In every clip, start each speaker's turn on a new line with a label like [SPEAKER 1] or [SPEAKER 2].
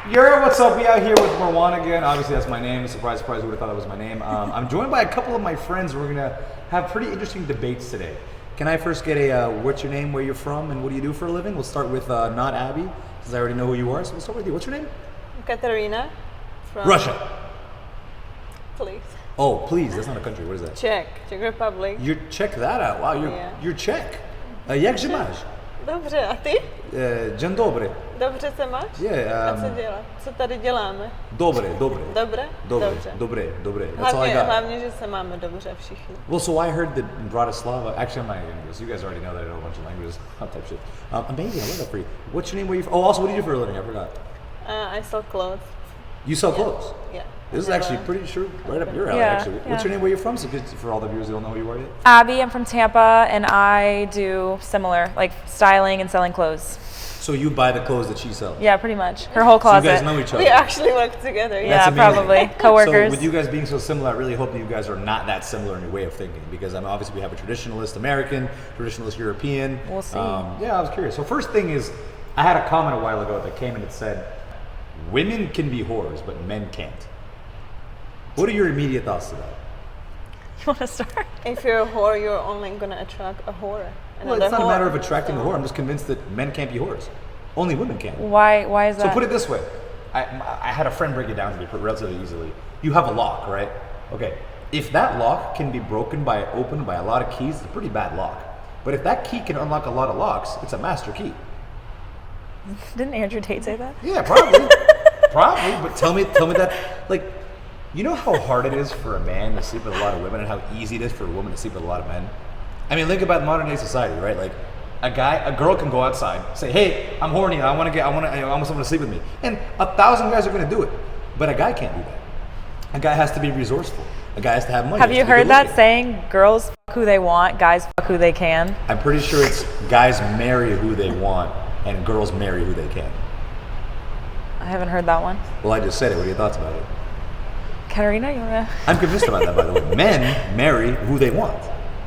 [SPEAKER 1] Yo, what's up? We out here with Marwan again. Obviously, that's my name. Surprise, surprise, who would have thought that was my name? I'm joined by a couple of my friends. We're going to have pretty interesting debates today. Can I first get a what's your name, where you're from, and what do you do for a living? We'll start with not Abby, because I already know who you are. So we'll start with you. What's your name?
[SPEAKER 2] Katerina from
[SPEAKER 1] Russia.
[SPEAKER 2] Please.
[SPEAKER 1] Oh, please. That's not a country. What is that?
[SPEAKER 2] Czech Republic.
[SPEAKER 1] You check that out. Wow, you're Czech. Jak się masz?
[SPEAKER 2] Dobře, a ty?
[SPEAKER 1] Dzień dobry.
[SPEAKER 2] Dobře se máš?
[SPEAKER 1] Yeah.
[SPEAKER 2] A co dělá? Co tady děláme?
[SPEAKER 1] Dobre.
[SPEAKER 2] Dobře?
[SPEAKER 1] Dobre. That's all I got.
[SPEAKER 2] Hlavně, že se máme dobře všichni.
[SPEAKER 1] Well, so I heard that in Bratislava, actually I'm not even English, you guys already know that I know a bunch of languages, that type of shit. Amazing, I love that for you. What's your name, where you from? Oh, also, what do you do for a living? I forgot.
[SPEAKER 2] I sell clothes.
[SPEAKER 1] You sell clothes?
[SPEAKER 2] Yeah.
[SPEAKER 1] This is actually pretty sure right up your alley, actually. What's your name, where you're from? So good for all the viewers who don't know who you are yet.
[SPEAKER 3] Abby, I'm from Tampa, and I do similar, like styling and selling clothes.
[SPEAKER 1] So you buy the cloths that she sells?
[SPEAKER 3] Yeah, pretty much. Her whole closet.
[SPEAKER 1] So you guys know each other?
[SPEAKER 2] We actually work together.
[SPEAKER 3] Yeah, probably. Co-workers.
[SPEAKER 1] So with you guys being so similar, I really hope that you guys are not that similar in your way of thinking, because obviously we have a traditionalist American, traditionalist European.
[SPEAKER 3] We'll see.
[SPEAKER 1] Yeah, I was curious. So first thing is, I had a comment a while ago that came and it said, women can be whores, but men can't. What are your immediate thoughts to that?
[SPEAKER 3] You want to start?
[SPEAKER 2] If you're a whore, you're only going to attract a whore.
[SPEAKER 1] Well, it's not a matter of attracting a whore. I'm just convinced that men can't be whores. Only women can.
[SPEAKER 3] Why is that?
[SPEAKER 1] So put it this way. I had a friend break it down to me relatively easily. You have a lock, right? Okay. If that lock can be opened by a lot of keys, it's a pretty bad lock. But if that key can unlock a lot of locks, it's a master key.
[SPEAKER 3] Didn't Andrew Tate say that?
[SPEAKER 1] Yeah, probably. Probably. But tell me that, like, you know how hard it is for a man to sleep with a lot of women and how easy it is for a woman to sleep with a lot of men? I mean, think about modern day society, right? Like, a girl can go outside, say, "Hey, I'm horny. I want someone to sleep with me," and 1,000 guys are going to do it. But a guy can't do that. A guy has to be resourceful. A guy has to have money.
[SPEAKER 3] Have you heard that saying? Girls fuck who they want, guys fuck who they can.
[SPEAKER 1] I'm pretty sure it's guys marry who they want and girls marry who they can.
[SPEAKER 3] I haven't heard that one.
[SPEAKER 1] Well, I just said it. What are your thoughts about it?
[SPEAKER 3] Katerina, you wanna?
[SPEAKER 1] I'm convinced about that, by the way. Men marry who they want,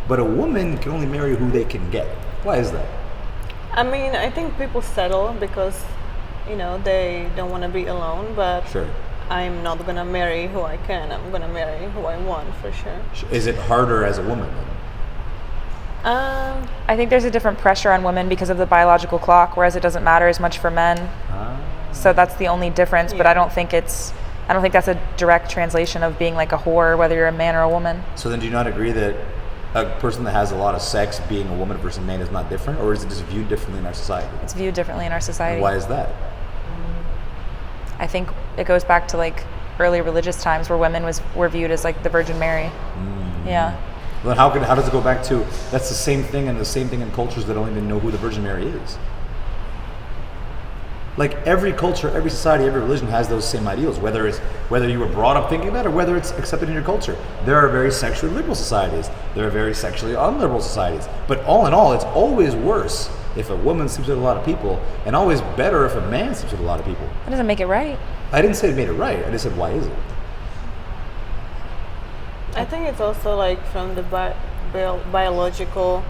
[SPEAKER 1] but a woman can only marry who they can get. Why is that?
[SPEAKER 2] I mean, I think people settle because, they don't want to be alone, but
[SPEAKER 1] sure.
[SPEAKER 2] I'm not going to marry who I can. I'm going to marry who I want, for sure.
[SPEAKER 1] Is it harder as a woman then?
[SPEAKER 3] I think there's a different pressure on women because of the biological clock, whereas it doesn't matter as much for men. So that's the only difference, but I don't think that's a direct translation of being like a whore, whether you're a man or a woman.
[SPEAKER 1] So then do you not agree that a person that has a lot of sex being a woman versus a man is not different, or is it just viewed differently in our society?
[SPEAKER 3] It's viewed differently in our society.
[SPEAKER 1] And why is that?
[SPEAKER 3] I think it goes back to like early religious times where women were viewed as like the Virgin Mary. Yeah.
[SPEAKER 1] Well, how does it go back to that's the same thing and the same thing in cultures that don't even know who the Virgin Mary is? Like every culture, every society, every religion has those same ideals, whether you were brought up thinking that or whether it's accepted in your culture. There are very sexually liberal societies. There are very sexually unliberal societies. But all in all, it's always worse if a woman sleeps with a lot of people and always better if a man sleeps with a lot of people.
[SPEAKER 3] That doesn't make it right.
[SPEAKER 1] I didn't say it made it right. I just said, why is it?
[SPEAKER 2] I think it's also like from the biological,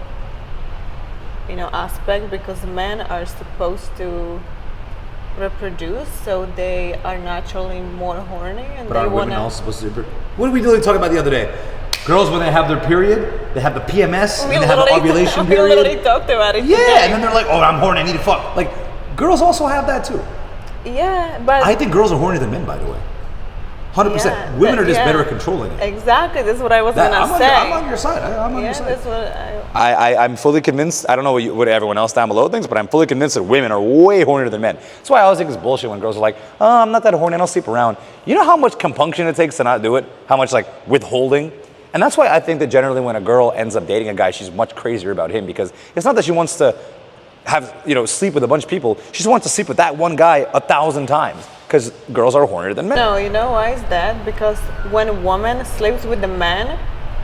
[SPEAKER 2] aspect, because men are supposed to reproduce, so they are naturally more horny, and
[SPEAKER 1] but women also supposed to? What did we literally talk about the other day? Girls, when they have their period, they have the PMS, and they have the ovulation period.
[SPEAKER 2] We literally talked about it.
[SPEAKER 1] Yeah,
[SPEAKER 2] today.
[SPEAKER 1] and then they're like, "Oh, I'm horny. I need to fuck." Like, girls also have that too.
[SPEAKER 2] Yeah, but
[SPEAKER 1] I think girls are hornier than men, by the way. 100%. Women are just better at controlling it.
[SPEAKER 2] Exactly. That's what I was gonna say.
[SPEAKER 1] I'm on your side. I'm on your side.
[SPEAKER 2] That's what
[SPEAKER 1] I'm fully convinced. I don't know what everyone else down below thinks, but I'm fully convinced that women are way hornier than men. That's why I always think it's bullshit when girls are like, "Oh, I'm not that horny. I don't sleep around." You know how much compunction it takes to not do it? How much like withholding? And that's why I think that generally when a girl ends up dating a guy, she's much crazier about him, because it's not that she wants to sleep with a bunch of people. She just wants to sleep with that one guy 1,000 times. Because girls are hornier than men.
[SPEAKER 2] No, you know why is that? Because when a woman sleeps with a man,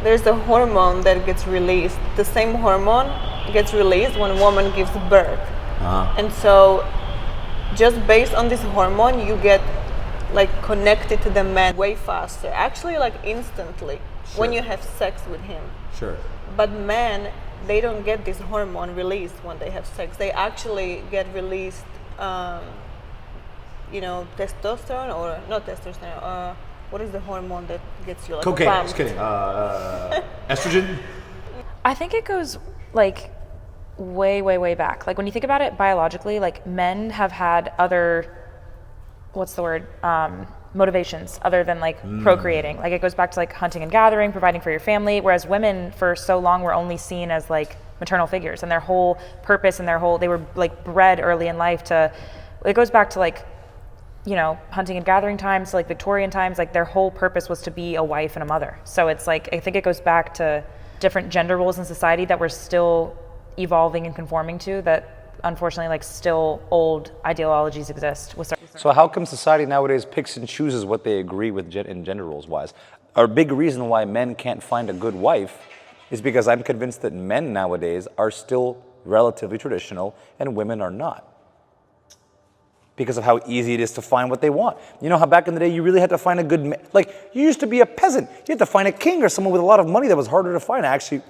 [SPEAKER 2] there's a hormone that gets released. The same hormone gets released when a woman gives birth. And so just based on this hormone, you get like connected to the man way faster. Actually, like instantly when you have sex with him.
[SPEAKER 1] Sure.
[SPEAKER 2] But men, they don't get this hormone released when they have sex. They actually get released testosterone or not testosterone. What is the hormone that gets you like
[SPEAKER 1] Cocaine.
[SPEAKER 2] pumped?
[SPEAKER 1] Just kidding. Estrogen.
[SPEAKER 3] I think it goes like way back. Like when you think about it biologically, like men have had other, what's the word, motivations other than like procreating. Like it goes back to like hunting and gathering, providing for your family, whereas women for so long were only seen as like maternal figures, and their whole purpose and they were like bred early in life to, it goes back to like, hunting and gathering times, like Victorian times, like their whole purpose was to be a wife and a mother. So it's like, I think it goes back to different gender roles in society that we're still evolving and conforming to, that unfortunately like still old ideologies exist with certain.
[SPEAKER 1] So how come society nowadays picks and chooses what they agree with in gender roles wise? A big reason why men can't find a good wife is because I'm convinced that men nowadays are still relatively traditional and women are not. Because of how easy it is to find what they want. You know how back in the day you really had to find a good man, like you used to be a peasant, you had to find a king or someone with a lot of money that was harder to find to actually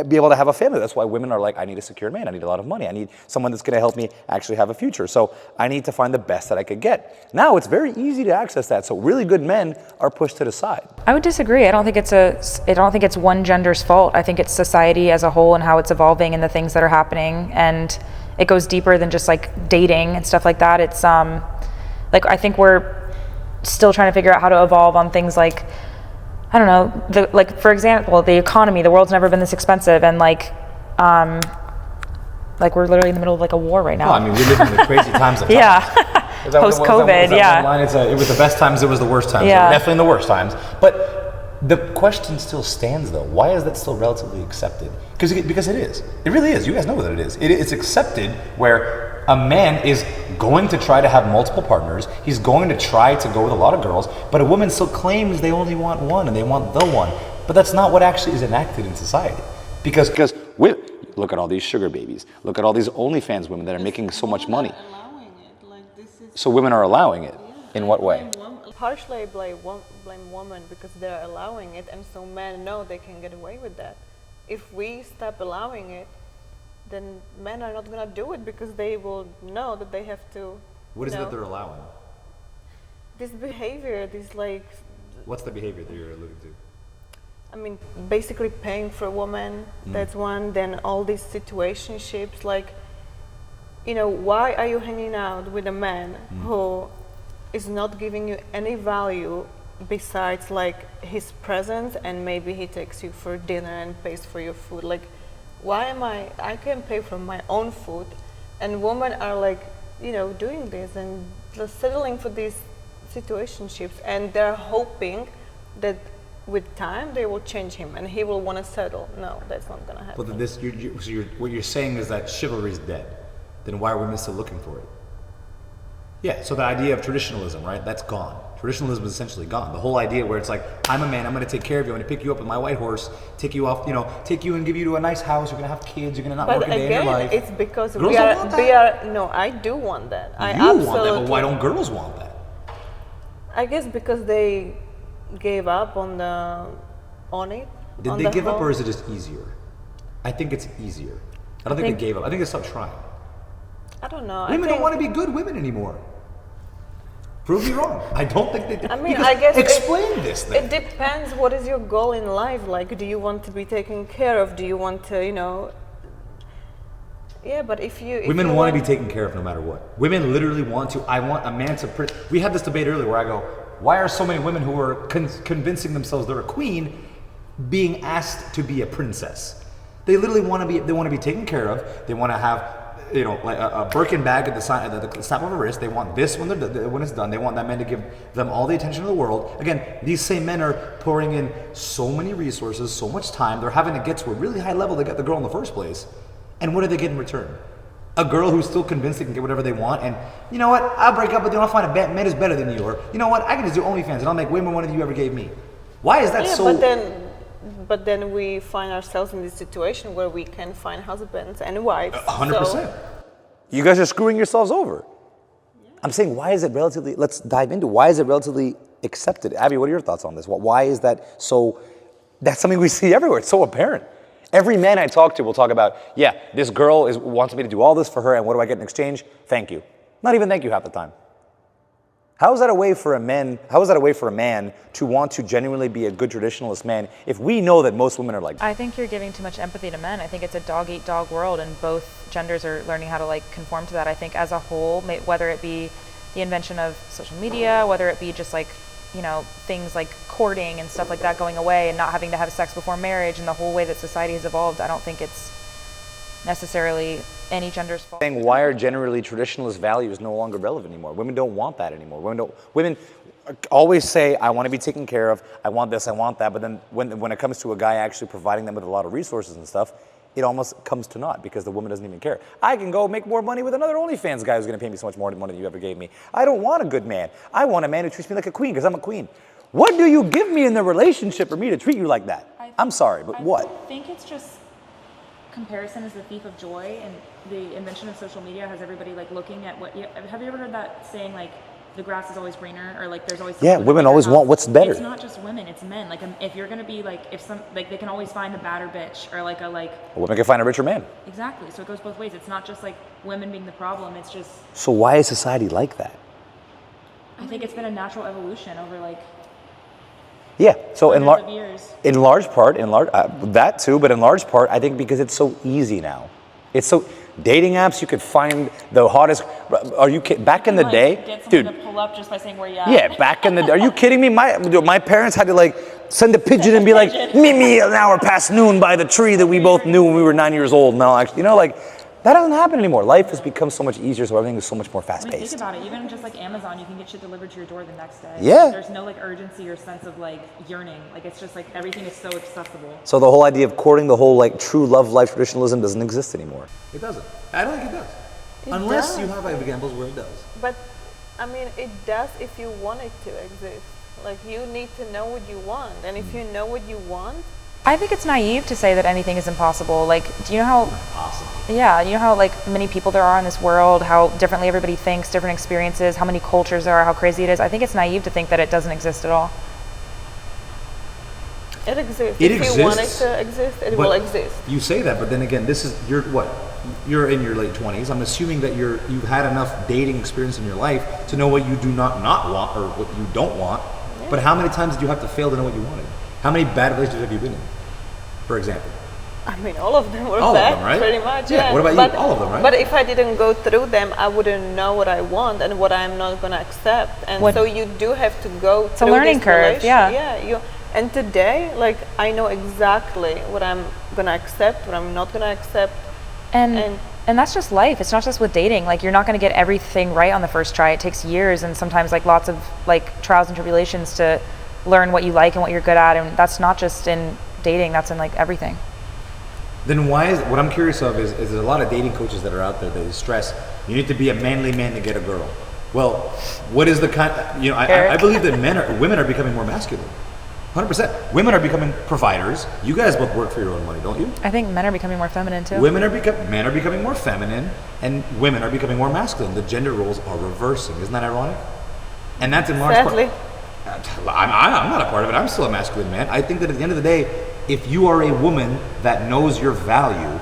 [SPEAKER 1] be able to have a family. That's why women are like, I need a secure man, I need a lot of money, I need someone that's going to help me actually have a future. So I need to find the best that I could get. Now it's very easy to access that, so really good men are pushed to the side.
[SPEAKER 3] I would disagree. I don't think it's one gender's fault. I think it's society as a whole and how it's evolving and the things that are happening, and it goes deeper than just like dating and stuff like that. It's like I think we're still trying to figure out how to evolve on things like, I don't know, like for example, the economy. The world's never been this expensive, and like we're literally in the middle of like a war right now.
[SPEAKER 1] Oh, I mean, we live in the crazy times of time.
[SPEAKER 3] Yeah. Post-COVID, yeah.
[SPEAKER 1] It was the best times, it was the worst times.
[SPEAKER 3] Yeah.
[SPEAKER 1] Definitely the worst times. But the question still stands, though. Why is that still relatively accepted? Because it is. It really is. You guys know that it is. It's accepted where a man is going to try to have multiple partners. He's going to try to go with a lot of girls. But a woman still claims they only want one and they want the one. But that's not what actually is enacted in society. Because look at all these sugar babies. Look at all these OnlyFans women that are making so much money. So women are allowing it. In what way?
[SPEAKER 2] Partially blame women because they're allowing it, and so men know they can get away with that. If we stop allowing it, then men are not gonna do it because they will know that they have to.
[SPEAKER 1] What is it that they're allowing?
[SPEAKER 2] This behavior, this like.
[SPEAKER 1] What's the behavior that you're alluding to?
[SPEAKER 2] I mean, basically paying for a woman. That's one. Then all these situationships, like, why are you hanging out with a man who is not giving you any value besides like his presence, and maybe he takes you for dinner and pays for your food? Like, why am I can pay for my own food, and women are like, doing this and just settling for these situationships, and they're hoping that with time they will change him and he will want to settle. No, that's not gonna happen.
[SPEAKER 1] But what you're saying is that chivalry is dead. Then why are women still looking for it? Yeah, so the idea of traditionalism, right? That's gone. Traditionalism is essentially gone. The whole idea where it's like, I'm a man, I'm going to take care of you, I'm going to pick you up with my white horse, take you off, take you and give you to a nice house, you're going to have kids, you're going to not work a day in your life.
[SPEAKER 2] But again, it's because
[SPEAKER 1] girls don't want that?
[SPEAKER 2] No, I do want that. I
[SPEAKER 1] want that, but why don't girls want that?
[SPEAKER 2] I guess because they gave up on it.
[SPEAKER 1] Did they give up, or is it just easier? I think it's easier. I don't think they gave up. I think they stopped trying.
[SPEAKER 2] I don't know.
[SPEAKER 1] Women don't want to be good women anymore. Prove me wrong. I don't think they do.
[SPEAKER 2] I mean, I guess
[SPEAKER 1] explain this thing.
[SPEAKER 2] It depends. What is your goal in life? Like, do you want to be taken care of? Do you want to, Yeah, but if
[SPEAKER 1] women want to be taken care of no matter what. Women literally want to. I want a man to. We had this debate earlier where I go, why are so many women who are convincing themselves they're a queen being asked to be a princess? They literally want to be. They want to be taken care of. They want to have. Like a Birkin bag at the snap of a wrist. They want this when it's done. They want that man to give them all the attention in the world. Again, these same men are pouring in so many resources, so much time. They're having to get to a really high level to get the girl in the first place. And what do they get in return? A girl who's still convinced they can get whatever they want. And you know what? I'll break up with you. I'll find a man who's better than you. Or you know what? I can just do OnlyFans and I'll make way more money than you ever gave me. Why is that so?
[SPEAKER 2] But then we find ourselves in this situation where we can find husbands and wives.
[SPEAKER 1] 100%. You guys are screwing yourselves over. Yeah. I'm saying, why is it relatively, let's dive into, why is it relatively accepted? Abby, what are your thoughts on this? Why is that so, that's something we see everywhere. It's so apparent. Every man I talk to will talk about, yeah, this girl wants me to do all this for her, and what do I get in exchange? Thank you. Not even thank you half the time. How is that a way for a man? How is that a way for a man to want to genuinely be a good traditionalist man if we know that most women are like?
[SPEAKER 3] I think you're giving too much empathy to men. I think it's a dog eat dog world, and both genders are learning how to like conform to that. I think as a whole, whether it be the invention of social media, whether it be just like, you know, things like courting and stuff like that going away and not having to have sex before marriage, and the whole way that society has evolved, I don't think it's necessarily any gender's fault.
[SPEAKER 1] Saying why are generally traditionalist values no longer relevant anymore? Women don't want that anymore. Women always say, I want to be taken care of, I want this, I want that, but then when it comes to a guy actually providing them with a lot of resources and stuff, it almost comes to naught because the woman doesn't even care. I can go make more money with another OnlyFans guy who's going to pay me so much more money than you ever gave me. I don't want a good man. I want a man who treats me like a queen because I'm a queen. What do you give me in the relationship for me to treat you like that? I'm sorry, but what?
[SPEAKER 3] I think it's just comparison is the thief of joy, and the invention of social media has everybody like looking at what. Have you ever heard that saying, like, the grass is always greener, or like there's always.
[SPEAKER 1] Yeah, women always want what's better.
[SPEAKER 3] It's not just women; it's men. Like, if you're gonna be like, if some like they can always find a badder bitch, or like a
[SPEAKER 1] women can find a richer man.
[SPEAKER 3] Exactly. So it goes both ways. It's not just like women being the problem. It's just.
[SPEAKER 1] So why is society like that?
[SPEAKER 3] I think it's been a natural evolution over like.
[SPEAKER 1] Yeah, so in large part, that too, but in large part, I think because it's so easy now. It's so dating apps. You could find the hottest. Are you back in the day,
[SPEAKER 3] get
[SPEAKER 1] dude?
[SPEAKER 3] To pull up just by saying where you at.
[SPEAKER 1] Yeah, back in the. Are you kidding me? My parents had to like send a pigeon and be like, meet me an hour past noon by the tree that we both knew when we were 9 years old. No, actually, you know, like. That doesn't happen anymore. Life has become so much easier, so everything is so much more fast-paced.
[SPEAKER 3] Think about it. Even just like Amazon, you can get shit delivered to your door the next day.
[SPEAKER 1] Yeah.
[SPEAKER 3] There's no like urgency or sense of like yearning. Like it's just like everything is so accessible.
[SPEAKER 1] So the whole idea of courting, the whole like true love life traditionalism doesn't exist anymore.
[SPEAKER 4] It doesn't. I don't think it does. Unless you have examples where it does.
[SPEAKER 2] But I mean, it does if you want it to exist. Like you need to know what you want, and if you know what you want.
[SPEAKER 3] I think it's naive to say that anything is impossible. Like, do you know how?
[SPEAKER 4] Possible.
[SPEAKER 3] Yeah, you know how like many people there are in this world, how differently everybody thinks, different experiences, how many cultures there are, how crazy it is. I think it's naive to think that it doesn't exist at all.
[SPEAKER 2] It exists.
[SPEAKER 4] It
[SPEAKER 2] if
[SPEAKER 4] exists,
[SPEAKER 2] you want it to exist, it will exist.
[SPEAKER 4] You say that, but then again, this is you're in your late 20s. I'm assuming that you've had enough dating experience in your life to know what you do not want or what you don't want. Yeah. But how many times did you have to fail to know what you wanted? How many bad relationships have you been in, for example?
[SPEAKER 2] I mean, all of them were
[SPEAKER 4] all
[SPEAKER 2] bad,
[SPEAKER 4] of them, right?
[SPEAKER 2] Pretty much.
[SPEAKER 4] Yeah. What about you? All of them, right?
[SPEAKER 2] But if I didn't go through them, I wouldn't know what I want and what I'm not going to accept. And so you do have to go through
[SPEAKER 3] a learning curve.
[SPEAKER 2] Yeah. And today, like, I know exactly what I'm going to accept, what I'm not going to accept.
[SPEAKER 3] And that's just life. It's not just with dating. Like, you're not going to get everything right on the first try. It takes years and sometimes like lots of like trials and tribulations to learn what you like and what you're good at, and that's not just in dating, that's in like everything.
[SPEAKER 4] Then why is, what I'm curious of is there's a lot of dating coaches that are out there that stress you need to be a manly man to get a girl. Well, what is the kind, I believe that women are becoming more masculine. 100%. Women are becoming providers. You guys both work for your own money, don't you?
[SPEAKER 3] I think men are becoming more feminine too.
[SPEAKER 4] Men are becoming more feminine, and women are becoming more masculine. The gender roles are reversing. Isn't that ironic? And that's in large
[SPEAKER 2] Sadly.
[SPEAKER 4] part. I'm not a part of it. I'm still a masculine man. I think that at the end of the day, if you are a woman that knows your value,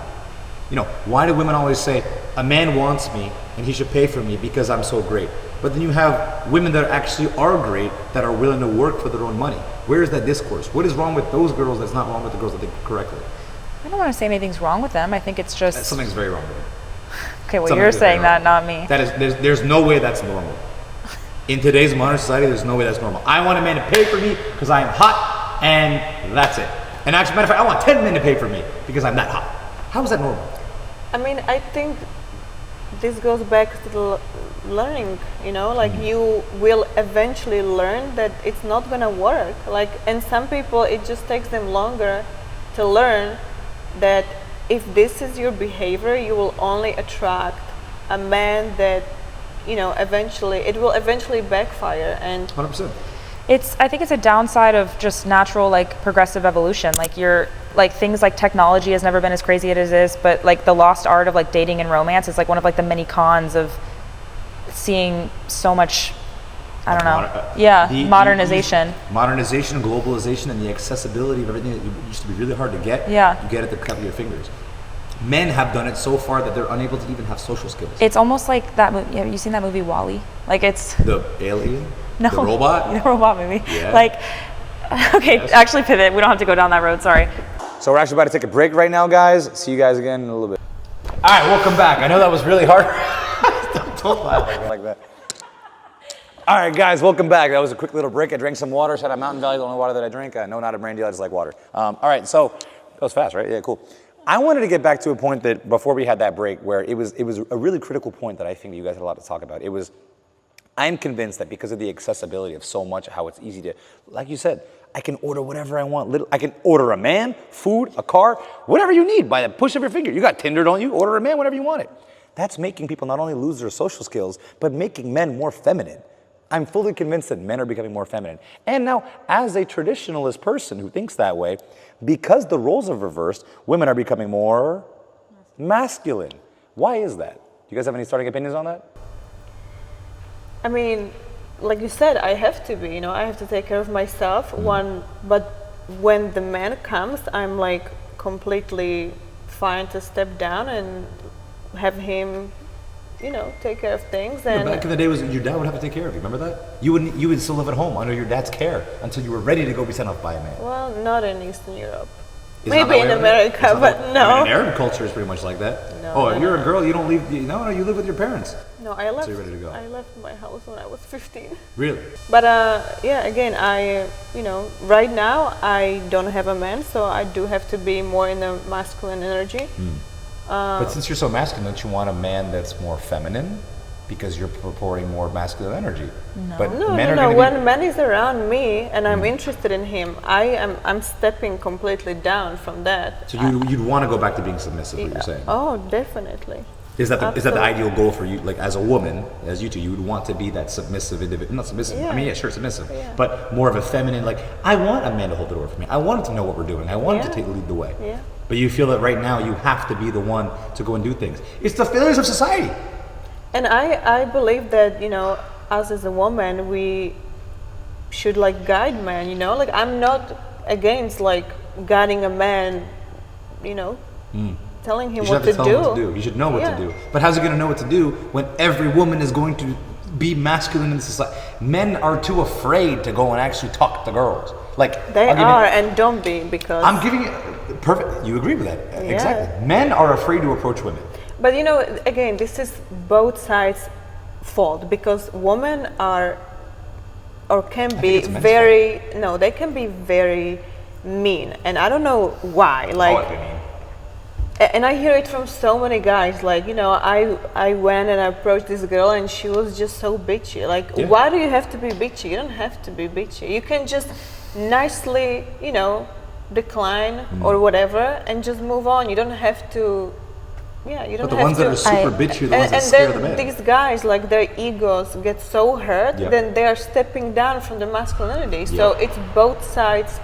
[SPEAKER 4] why do women always say, a man wants me and he should pay for me because I'm so great? But then you have women that actually are great, that are willing to work for their own money. Where is that discourse? What is wrong with those girls that's not wrong with the girls that think correctly?
[SPEAKER 3] I don't want to say anything's wrong with them. I think it's just...
[SPEAKER 4] Something's very wrong with them.
[SPEAKER 3] Okay, well, you're saying that, not me.
[SPEAKER 4] That is, there's no way that's normal. In today's modern society, there's no way that's normal. I want a man to pay for me because I am hot, and that's it. And actually, matter of fact, I want 10 men to pay for me because I'm that hot. How is that normal?
[SPEAKER 2] I mean, I think this goes back to the learning, you will eventually learn that it's not going to work. And some people, it just takes them longer to learn that if this is your behavior, you will only attract a man that it will eventually backfire. And
[SPEAKER 4] 100%.
[SPEAKER 3] I think it's a downside of just natural, progressive evolution. Things like technology has never been as crazy as it is, but the lost art of dating and romance is one of the many cons of seeing so much, I don't know, modernization.
[SPEAKER 4] Modernization, globalization, and the accessibility of everything that used to be really hard to get,
[SPEAKER 3] you
[SPEAKER 4] get at the cut of your fingers. men have done it so far that they're unable to even have social skills.
[SPEAKER 3] It's almost like that movie. Have you seen that movie Wall-E? Like it's
[SPEAKER 4] The alien?
[SPEAKER 3] no
[SPEAKER 4] The robot?
[SPEAKER 3] the robot movie.
[SPEAKER 4] Yeah.
[SPEAKER 3] Like okay, actually pivot. We don't have to go down that road. Sorry.
[SPEAKER 1] So we're actually about to take a break right now, guys. See you guys again in a little bit. All right, welcome back. I know that was really hard. Don't laugh like that. All right, guys, welcome back. That was a quick little break. I drank some water. Shout out Mountain Valley, the only water that I drink. No, not a brand deal. I just like water. All right, so that was fast, right? Yeah, cool. I wanted to get back to a point that before we had that break, where it was a really critical point that I think you guys had a lot to talk about. It was, I'm convinced that because of the accessibility of so much, how it's easy to, like you said, I can order whatever I want. I can order a man, food, a car, whatever you need by the push of your finger. You got Tinder, don't you? Order a man whenever you want it. That's making people not only lose their social skills, but making men more feminine. I'm fully convinced that men are becoming more feminine. And now, as a traditionalist person who thinks that way, because the roles have reversed, women are becoming more masculine. Why is that? Do you guys have any starting opinions on that?
[SPEAKER 2] I mean, like you said, I have to be, I have to take care of myself. But when the man comes, I'm like completely fine to step down and have him, take care of things. And
[SPEAKER 4] back in the day, was your dad would have to take care of you. Remember that? You would still live at home under your dad's care until you were ready to go be sent off by a man.
[SPEAKER 2] well, not in Eastern Europe.
[SPEAKER 4] It's not
[SPEAKER 2] Maybe
[SPEAKER 4] that
[SPEAKER 2] in
[SPEAKER 4] way over
[SPEAKER 2] America,
[SPEAKER 4] there? It's not
[SPEAKER 2] but
[SPEAKER 4] that-
[SPEAKER 2] no.
[SPEAKER 4] I mean, Arab culture is pretty much like that.
[SPEAKER 2] No,
[SPEAKER 4] oh,
[SPEAKER 2] no,
[SPEAKER 4] if you're
[SPEAKER 2] no.
[SPEAKER 4] a girl, you don't leave. No, you live with your parents.
[SPEAKER 2] No, I left.
[SPEAKER 4] you're ready to go.
[SPEAKER 2] I left my house when I was 15.
[SPEAKER 4] Really?
[SPEAKER 2] But yeah, again, right now I don't have a man, so I do have to be more in the masculine energy.
[SPEAKER 4] But since you're so masculine, don't you want a man that's more feminine? Because you're purporting more masculine energy.
[SPEAKER 3] No.
[SPEAKER 4] But
[SPEAKER 2] No,
[SPEAKER 4] men are
[SPEAKER 2] no.
[SPEAKER 4] gonna
[SPEAKER 2] When man is around me and I'm interested in him, I'm stepping completely down from that.
[SPEAKER 4] So you'd want to go back to being submissive. What you're saying
[SPEAKER 2] Oh, definitely.
[SPEAKER 4] is that the
[SPEAKER 2] Absolutely.
[SPEAKER 4] ideal goal for you? Like as a woman, as you two, you would want to be that submissive individual. Not submissive. I mean, yeah, sure, submissive,
[SPEAKER 2] Yeah.
[SPEAKER 4] but more of a feminine. Like I want a man to hold the door for me. I want him to know what we're doing. I want him to lead the way.
[SPEAKER 2] Yeah.
[SPEAKER 4] But you feel that right now you have to be the one to go and do things. It's the failures of society.
[SPEAKER 2] And I believe that, us as a woman, we should like guide men, like I'm not against like guiding a man, telling him
[SPEAKER 4] You should
[SPEAKER 2] what
[SPEAKER 4] have to
[SPEAKER 2] to
[SPEAKER 4] tell
[SPEAKER 2] do.
[SPEAKER 4] him what to do. You should know what
[SPEAKER 2] Yeah.
[SPEAKER 4] to do. But how's he going to know what to do when every woman is going to be masculine in society? Men are too afraid to go and actually talk to girls. Like
[SPEAKER 2] They
[SPEAKER 4] I'll give you-
[SPEAKER 2] are, and don't be, because
[SPEAKER 4] I'm giving you perfect. You agree with that?
[SPEAKER 2] Yeah.
[SPEAKER 4] Exactly. Men are afraid to approach women.
[SPEAKER 2] But again, this is both sides' fault, because women are or can be
[SPEAKER 4] it's men's
[SPEAKER 2] very they can be very mean, and I don't know why. Like, and I hear it from so many guys. Like, I went and I approached this girl and she was just so bitchy. Like,
[SPEAKER 4] Yeah.
[SPEAKER 2] why do you have to be bitchy? You don't have to be bitchy. You can just nicely, decline or whatever and just move on. You don't have to. Yeah, you don't
[SPEAKER 4] But the
[SPEAKER 2] have
[SPEAKER 4] ones
[SPEAKER 2] to.
[SPEAKER 4] that are super bitchy are the ones that
[SPEAKER 2] and
[SPEAKER 4] scare the
[SPEAKER 2] then
[SPEAKER 4] men.
[SPEAKER 2] these guys, like their egos get so hurt,
[SPEAKER 4] Yeah.
[SPEAKER 2] then they are stepping down from the masculinity. So
[SPEAKER 4] Yeah.
[SPEAKER 2] it's both sides'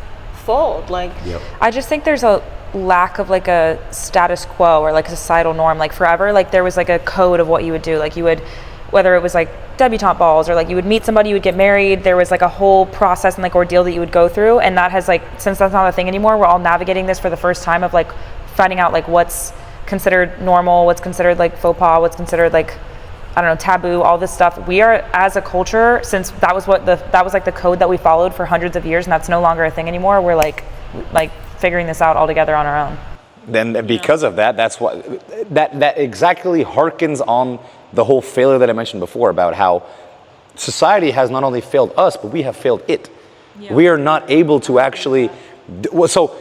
[SPEAKER 2] fault. Like,
[SPEAKER 4] Yep.
[SPEAKER 3] I just think there's a lack of like a status quo or like a societal norm. Like forever, like there was like a code of what you would do. Like you would, whether it was like debutante balls or like you would meet somebody, you would get married. There was like a whole process and like ordeal that you would go through. And that has like, since that's not a thing anymore, we're all navigating this for the first time of like finding out like what's considered normal, what's considered like faux pas, what's considered like, I don't know, taboo, all this stuff. We are, as a culture, since that was like the code that we followed for hundreds of years, and that's no longer a thing anymore. We're like figuring this out all together on our own.
[SPEAKER 1] Then because of that, that's what that exactly harkens on the whole failure that I mentioned before about how society has not only failed us, but we have failed it. Yeah. We are not able to actually. So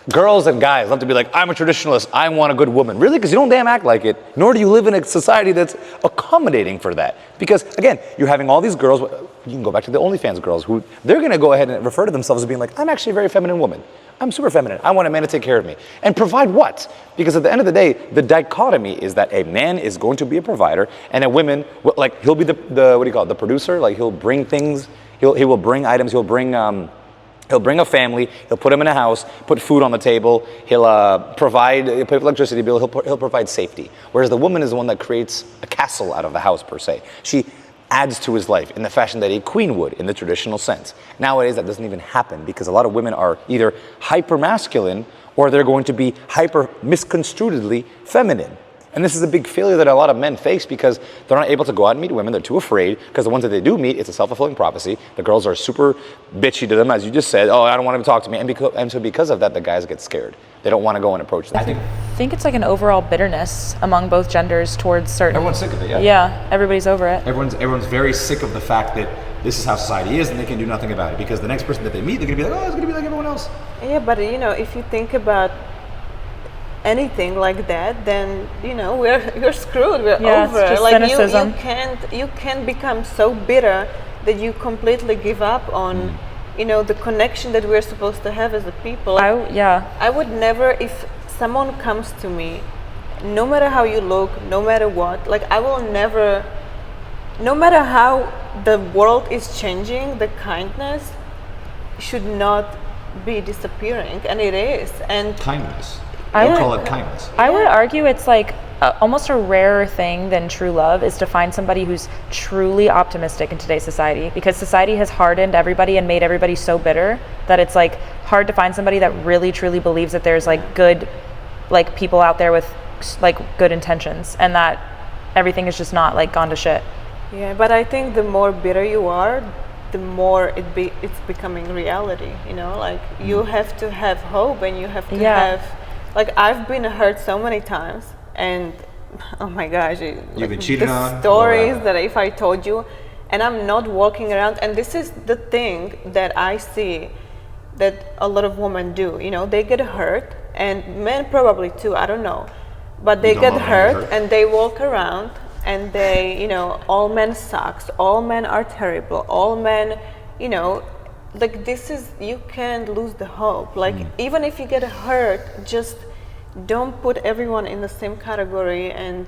[SPEAKER 1] girls and guys love to be like, I'm a traditionalist, I want a good woman. Really? Because you don't damn act like it, nor do you live in a society that's accommodating for that. Because again, you're having all these girls, you can go back to the OnlyFans girls, who they're going to go ahead and refer to themselves as being like, I'm actually a very feminine woman. I'm super feminine. I want a man to take care of me. And provide what? Because at the end of the day, the dichotomy is that a man is going to be a provider, and a woman, like he'll be the what do you call it, the producer? Like he'll bring things, he will bring items, he'll bring a family, he'll put them in a house, put food on the table, he'll provide, he'll pay for electricity bill, he'll provide safety. Whereas the woman is the one that creates a castle out of the house, per se. She adds to his life in the fashion that a queen would in the traditional sense. Nowadays, that doesn't even happen because a lot of women are either hyper masculine or they're going to be hyper misconstruedly feminine. And this is a big failure that a lot of men face because they're not able to go out and meet women. They're too afraid because the ones that they do meet, it's a self-fulfilling prophecy. The girls are super bitchy to them, as you just said. Oh, I don't want him to talk to me. And so because of that, the guys get scared. They don't want to go and approach them.
[SPEAKER 3] I think it's like an overall bitterness among both genders towards certain.
[SPEAKER 4] Everyone's sick of it, yeah.
[SPEAKER 3] Yeah, everybody's over it.
[SPEAKER 4] Everyone's very sick of the fact that this is how society is and they can do nothing about it because the next person that they meet, they're going to be like, oh, it's going to be like everyone else.
[SPEAKER 2] Yeah, but if you think about anything like that, then you're screwed. We're
[SPEAKER 3] Yeah,
[SPEAKER 2] over.
[SPEAKER 3] it's just
[SPEAKER 2] Like
[SPEAKER 3] cynicism.
[SPEAKER 2] you can't become so bitter that you completely give up on the connection that we're supposed to have as a people. I would never, if someone comes to me, no matter how you look, no matter what, like I will never, no matter how the world is changing, the kindness should not be disappearing, and it is. And
[SPEAKER 4] Kindness.
[SPEAKER 3] I
[SPEAKER 4] I would
[SPEAKER 3] would-
[SPEAKER 4] call it kindness.
[SPEAKER 3] I would argue it's like almost a rarer thing than true love is to find somebody who's truly optimistic in today's society, because society has hardened everybody and made everybody so bitter that it's like hard to find somebody that really truly believes that there's like good, like people out there with like good intentions and that everything is just not like gone to shit.
[SPEAKER 2] yeah, but I think the more bitter you are, the more it's becoming reality. Like you have to have hope, and you have to have. Like I've been hurt so many times, and oh my gosh,
[SPEAKER 4] You've been cheated
[SPEAKER 2] the
[SPEAKER 4] on?
[SPEAKER 2] stories
[SPEAKER 4] Wow.
[SPEAKER 2] that if I told you, and I'm not walking around, and this is the thing that I see that a lot of women do. They get hurt, and men probably too. I don't know, but they
[SPEAKER 4] don't
[SPEAKER 2] get
[SPEAKER 4] know men get
[SPEAKER 2] hurt,
[SPEAKER 4] hurt.
[SPEAKER 2] and they walk around, and they, all men sucks, all men are terrible, all men, like this is, you can't lose the hope. Like even if you get hurt, just don't put everyone in the same category, and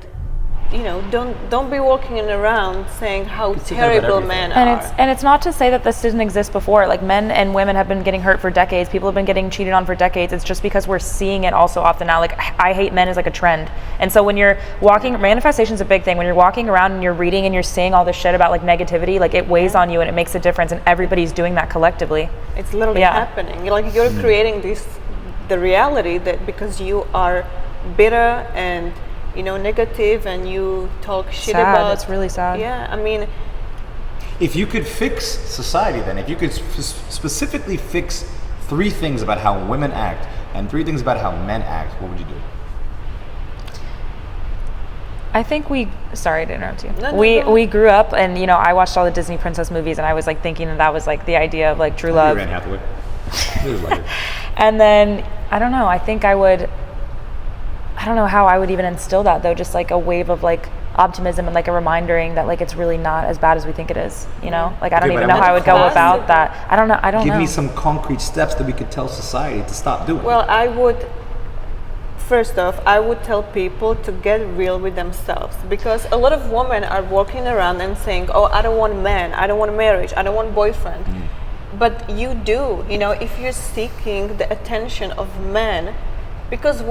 [SPEAKER 2] don't be walking around saying how
[SPEAKER 4] say that about
[SPEAKER 2] terrible
[SPEAKER 4] everything.
[SPEAKER 2] men
[SPEAKER 3] And
[SPEAKER 2] are.
[SPEAKER 3] it's not to say that this didn't exist before. Like men and women have been getting hurt for decades. People have been getting cheated on for decades. It's just because we're seeing it all so often now. Like I hate men is like a trend. And so when you're walking, manifestation is a big thing. When you're walking around and you're reading and you're seeing all this shit about like negativity, like it weighs on you and it makes a difference. And everybody's doing that collectively.
[SPEAKER 2] It's literally
[SPEAKER 3] Yeah.
[SPEAKER 2] happening. Like you're creating the reality that because you are bitter and negative, and you talk shit
[SPEAKER 3] Sad.
[SPEAKER 2] about.
[SPEAKER 3] It's really sad.
[SPEAKER 2] Yeah, I mean,
[SPEAKER 4] If you could fix society, then, if you could specifically fix 3 things about how women act and 3 things about how men act, what would you do?
[SPEAKER 3] I think sorry to interrupt you.
[SPEAKER 2] No,
[SPEAKER 3] we
[SPEAKER 2] go
[SPEAKER 3] we grew up and I watched all the Disney princess movies and I was like thinking that was like the idea of like true love.
[SPEAKER 4] Anne Hathaway. This is like it.
[SPEAKER 3] And then I don't know, I think I don't know how I would even instill that though, just like a wave of like optimism and like a remindering that like it's really not as bad as we think it is, Like I don't
[SPEAKER 4] Okay,
[SPEAKER 3] even
[SPEAKER 4] but
[SPEAKER 3] know how I would go
[SPEAKER 2] Classic.
[SPEAKER 3] about that. I don't know.
[SPEAKER 4] Give me some concrete steps that we could tell society to stop doing.
[SPEAKER 2] well, first off, I would tell people to get real with themselves, because a lot of women are walking around and saying, oh, I don't want man, I don't want marriage, I don't want boyfriend. But you do, if you're seeking the attention of men, because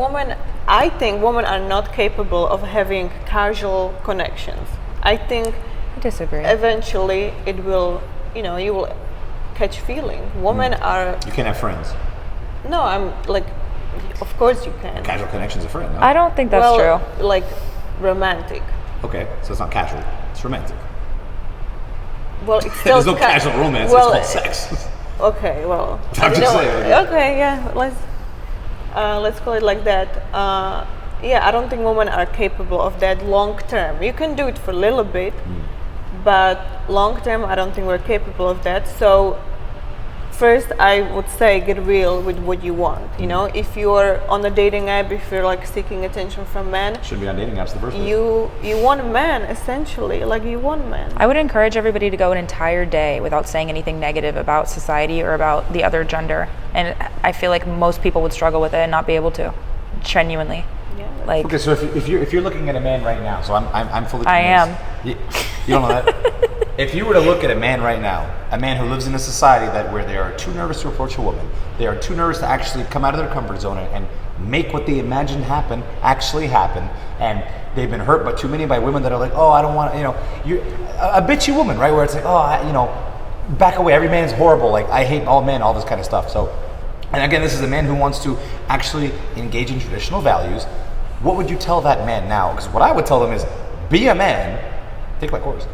[SPEAKER 2] I think women are not capable of having casual connections. I think
[SPEAKER 3] I disagree.
[SPEAKER 2] eventually it will, you will catch feeling. Women are,
[SPEAKER 4] You can't have friends.
[SPEAKER 2] no, I'm like, of course you can.
[SPEAKER 4] Casual connection's a friend, no?
[SPEAKER 3] I don't think that's true.
[SPEAKER 2] Like romantic.
[SPEAKER 4] Okay, so it's not casual. It's romantic.
[SPEAKER 2] Well, it's still
[SPEAKER 4] There's no casual romance.
[SPEAKER 2] well,
[SPEAKER 4] it's called sex.
[SPEAKER 2] Okay, well,
[SPEAKER 4] I'm just saying.
[SPEAKER 2] Okay, yeah, let's call it like that. Yeah, I don't think women are capable of that long term. You can do it for a little bit, but long term, I don't think we're capable of that. So first, I would say get real with what you want. If you're on a dating app, if you're like seeking attention from men,
[SPEAKER 4] Shouldn't be on dating apps in the first place.
[SPEAKER 2] you want a man essentially. Like you want men.
[SPEAKER 3] I would encourage everybody to go an entire day without saying anything negative about society or about the other gender. And I feel like most people would struggle with it and not be able to, genuinely.
[SPEAKER 2] Yeah.
[SPEAKER 3] Like,
[SPEAKER 4] Okay, so if you're looking at a man right now, so I'm fully
[SPEAKER 3] I
[SPEAKER 4] convinced.
[SPEAKER 3] am.
[SPEAKER 4] You don't know that? If you were to look at a man right now, a man who lives in a society where they are too nervous to approach a woman, they are too nervous to actually come out of their comfort zone and make what they imagine happen actually happen, and they've been hurt by women that are like, oh, I don't want a bitchy woman, right? Where it's like, oh, back away, every man's horrible, like I hate all men, all this kind of stuff. So And again, this is a man who wants to actually engage in traditional values. What would you tell that man now? Because what I would tell them is, be a man, take my course.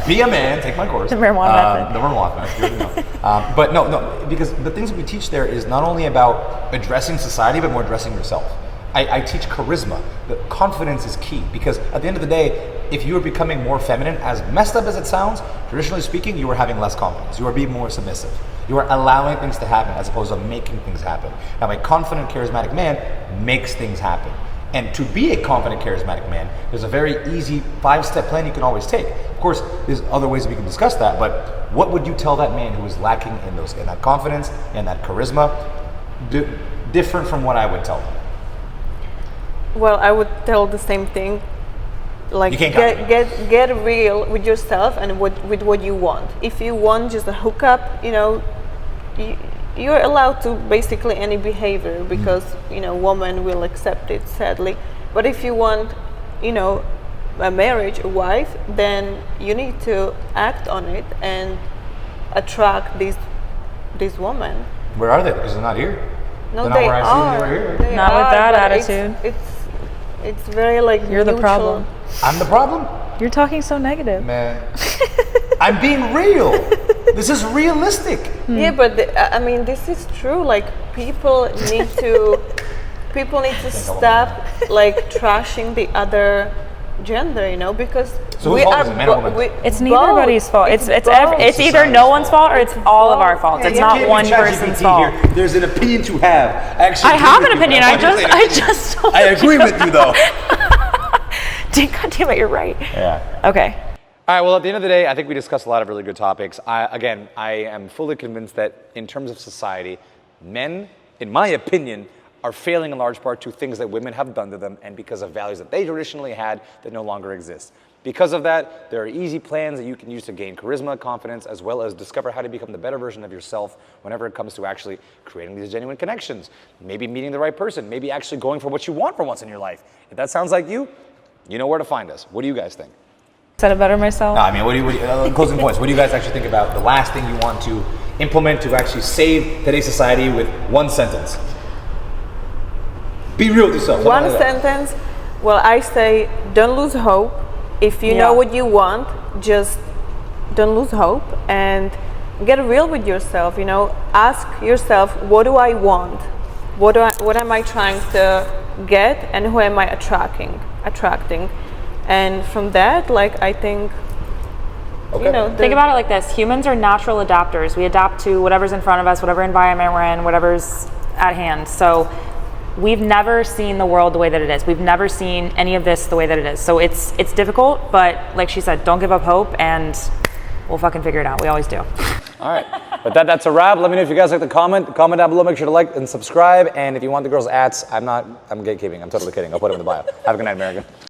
[SPEAKER 4] Be a man, take my course.
[SPEAKER 3] The marijuana method.
[SPEAKER 4] The marijuana method. You know. But no, because the things that we teach there is not only about addressing society, but more addressing yourself. I teach charisma. The confidence is key, because at the end of the day, if you are becoming more feminine, as messed up as it sounds, traditionally speaking, you are having less confidence. You are being more submissive. You are allowing things to happen as opposed to making things happen. Now, a confident, charismatic man makes things happen. And to be a confident, charismatic man, there's a very easy 5-step plan you can always take. Of course, there's other ways we can discuss that, but what would you tell that man who is lacking in that confidence and that charisma, different from what I would tell them?
[SPEAKER 2] Well, I would tell the same thing. Like,
[SPEAKER 4] You can't
[SPEAKER 2] get real with yourself and with what you want. If you want just a hookup, you're allowed to basically any behavior, because woman will accept it, sadly. But if you want a marriage, a wife, then you need to act on it and attract these women.
[SPEAKER 4] Where are they? Because they're not here.
[SPEAKER 2] No,
[SPEAKER 4] they're
[SPEAKER 2] they
[SPEAKER 4] not where I see them, they were here.
[SPEAKER 2] They
[SPEAKER 3] Not with
[SPEAKER 2] are,
[SPEAKER 3] that
[SPEAKER 2] but
[SPEAKER 3] attitude.
[SPEAKER 2] It's very like
[SPEAKER 3] You're the
[SPEAKER 2] neutral.
[SPEAKER 3] problem.
[SPEAKER 4] I'm the problem?
[SPEAKER 3] You're talking so negative.
[SPEAKER 4] Man. I'm being real. This is realistic.
[SPEAKER 2] Yeah, but I mean, this is true. Like, people need to stop like trashing the other gender, because
[SPEAKER 4] So whose fault is it, man or woman?
[SPEAKER 3] It's neitherbody's fault. It's either no one's fault or it's all of our faults. It's not one person's fault.
[SPEAKER 4] Here. There's an opinion to have.
[SPEAKER 3] I have an opinion. I just told
[SPEAKER 4] I agree with you though.
[SPEAKER 3] God damn it, you're right.
[SPEAKER 4] Yeah.
[SPEAKER 3] Okay.
[SPEAKER 1] All right, well, at the end of the day, I think we discussed a lot of really good topics. I am fully convinced that in terms of society, men, in my opinion, are failing in large part to things that women have done to them, and because of values that they traditionally had that no longer exist. Because of that, there are easy plans that you can use to gain charisma, confidence, as well as discover how to become the better version of yourself whenever it comes to actually creating these genuine connections. Maybe meeting the right person, maybe actually going for what you want for once in your life. If that sounds like you know where to find us. What do you guys think?
[SPEAKER 3] Said it better myself.
[SPEAKER 4] No, I mean, what do you closing points? What do you guys actually think about the last thing you want to implement to actually save today's society with one sentence? Be real with yourself.
[SPEAKER 2] One sentence. Well, I say, don't lose hope. If you know what you want, just don't lose hope and get real with yourself. Ask yourself, what do I want? What am I trying to get, and who am I attracting? And from that, I think,
[SPEAKER 3] think about it like this. Humans are natural adapters. We adapt to whatever's in front of us, whatever environment we're in, whatever's at hand. So we've never seen the world the way that it is. We've never seen any of this the way that it is. So it's difficult, but like she said, don't give up hope, and we'll fucking figure it out. We always do.
[SPEAKER 1] All right. But that's a wrap. Let me know if you guys like the comment. Comment down below. Make sure to like and subscribe. And if you want the girls' ads, I'm gatekeeping. I'm totally kidding. I'll put them in the bio. Have a good night, America.